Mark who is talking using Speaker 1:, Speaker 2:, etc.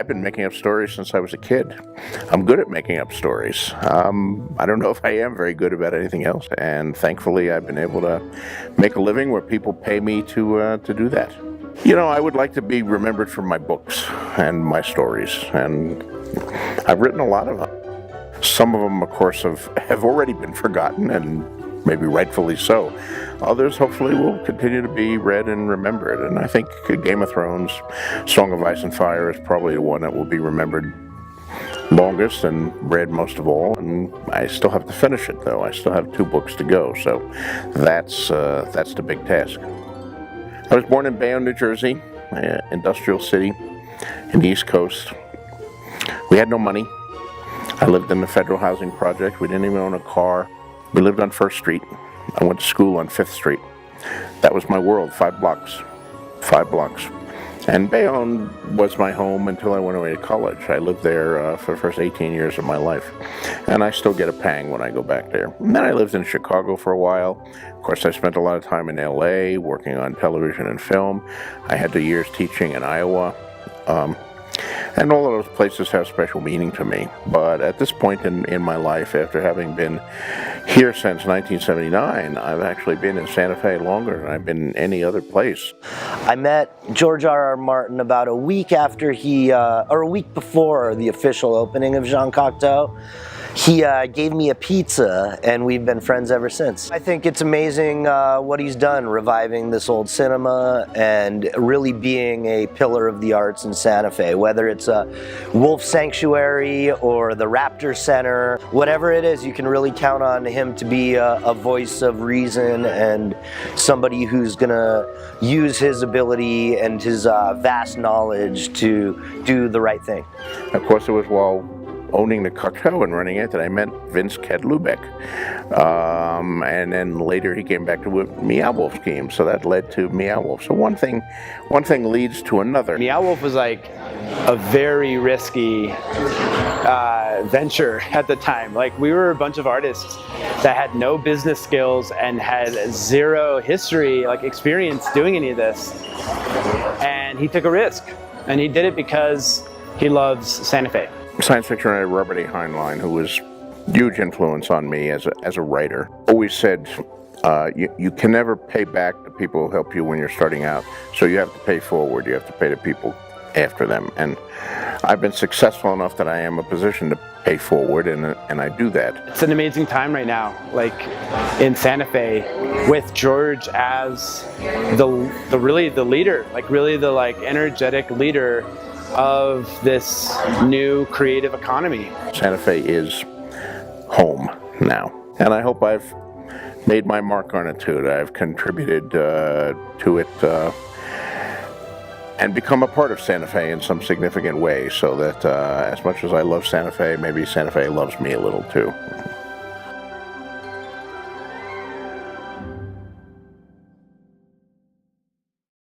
Speaker 1: I've been making up stories since I was a kid. I'm good at making up stories. I don't know if I am very good about anything else, and thankfully I've been able to make a living where people pay me to do that. You know, I would like to be remembered for my books and my stories, and I've written a lot of them. Some of them, of course, have already been forgotten, and maybe rightfully so. Others, hopefully, will continue to be read and remembered, and I think Game of Thrones, Song of Ice and Fire is probably the one that will be remembered longest and read most of all, and I still have to finish it, though. I still have 2 books to go, so that's the big task. I was born in Bayonne, New Jersey, industrial city in the East Coast. We had no money. I lived in the Federal Housing Project. We didn't even own a car. We lived on First Street. I went to school on 5th Street. That was my world, 5 blocks. 5 blocks. And Bayonne was my home until I went away to college. I lived there for the first 18 years of my life. And I still get a pang when I go back there. And then I lived in Chicago for a while. Of course, I spent a lot of time in LA working on television and film. I had 2 years teaching in Iowa. And all of those places have special meaning to me. But at this point in my life, after having been here since 1979, I've actually been in Santa Fe longer than I've been in any other place.
Speaker 2: I met George R.R. Martin about a week after or a week before the official opening of Jean Cocteau. He gave me a pizza, and we've been friends ever since. I think it's amazing what he's done, reviving this old cinema and really being a pillar of the arts in Santa Fe, whether it's a Wolf Sanctuary or the Raptor Center. Whatever it is, you can really count on him to be a voice of reason and somebody who's gonna use his ability and his vast knowledge to do the right thing.
Speaker 1: Of course, it was while owning the Cocteau and running it that I met Vince Kedlubeck. And then later he came back to Meow Wolf scheme, so that led to Meow Wolf. So one thing leads to another.
Speaker 3: Meow Wolf was like a very risky venture at the time. Like, we were a bunch of artists that had no business skills and had 0 history, like experience doing any of this. And he took a risk, and he did it because he loves Santa Fe.
Speaker 1: Science fiction writer Robert A. Heinlein, who was a huge influence on me as a writer, always said, you can never pay back the people who help you when you're starting out, so you have to pay forward. You have to pay the people after them. And I've been successful enough that I am in a position to pay forward, and I do that.
Speaker 3: It's an amazing time right now, like in Santa Fe, with George as the leader, like really the energetic leader of this new creative economy.
Speaker 1: Santa Fe is home now, and I hope I've made my mark on it too. That I've contributed to it and become a part of Santa Fe in some significant way, so that as much as I love Santa Fe, maybe Santa Fe loves me a little too.